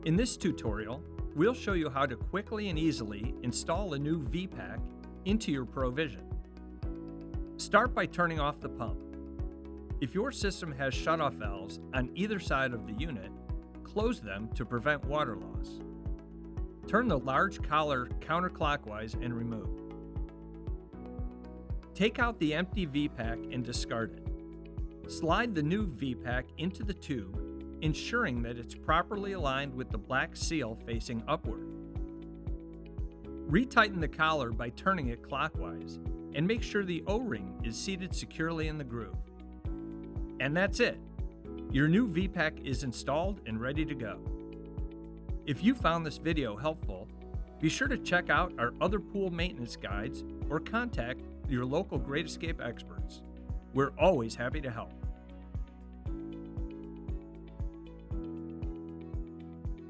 In this tutorial, we'll show you how to quickly and easily install a new V-Pack into your Provision. Start by turning off the pump. If your system has shutoff valves on either side of the unit, close them to prevent water loss. Turn the large collar counterclockwise and remove. Take out the empty V-Pack and discard it. Slide the new V-Pack into the tube, ensuring that it's properly aligned with the black seal facing upward. Retighten the collar by turning it clockwise and make sure the O-ring is seated securely in the groove. And that's it. Your new V-Pack is installed and ready to go. If you found this video helpful, be sure to check out our other pool maintenance guides or contact your local Great Escape experts. We're always happy to help.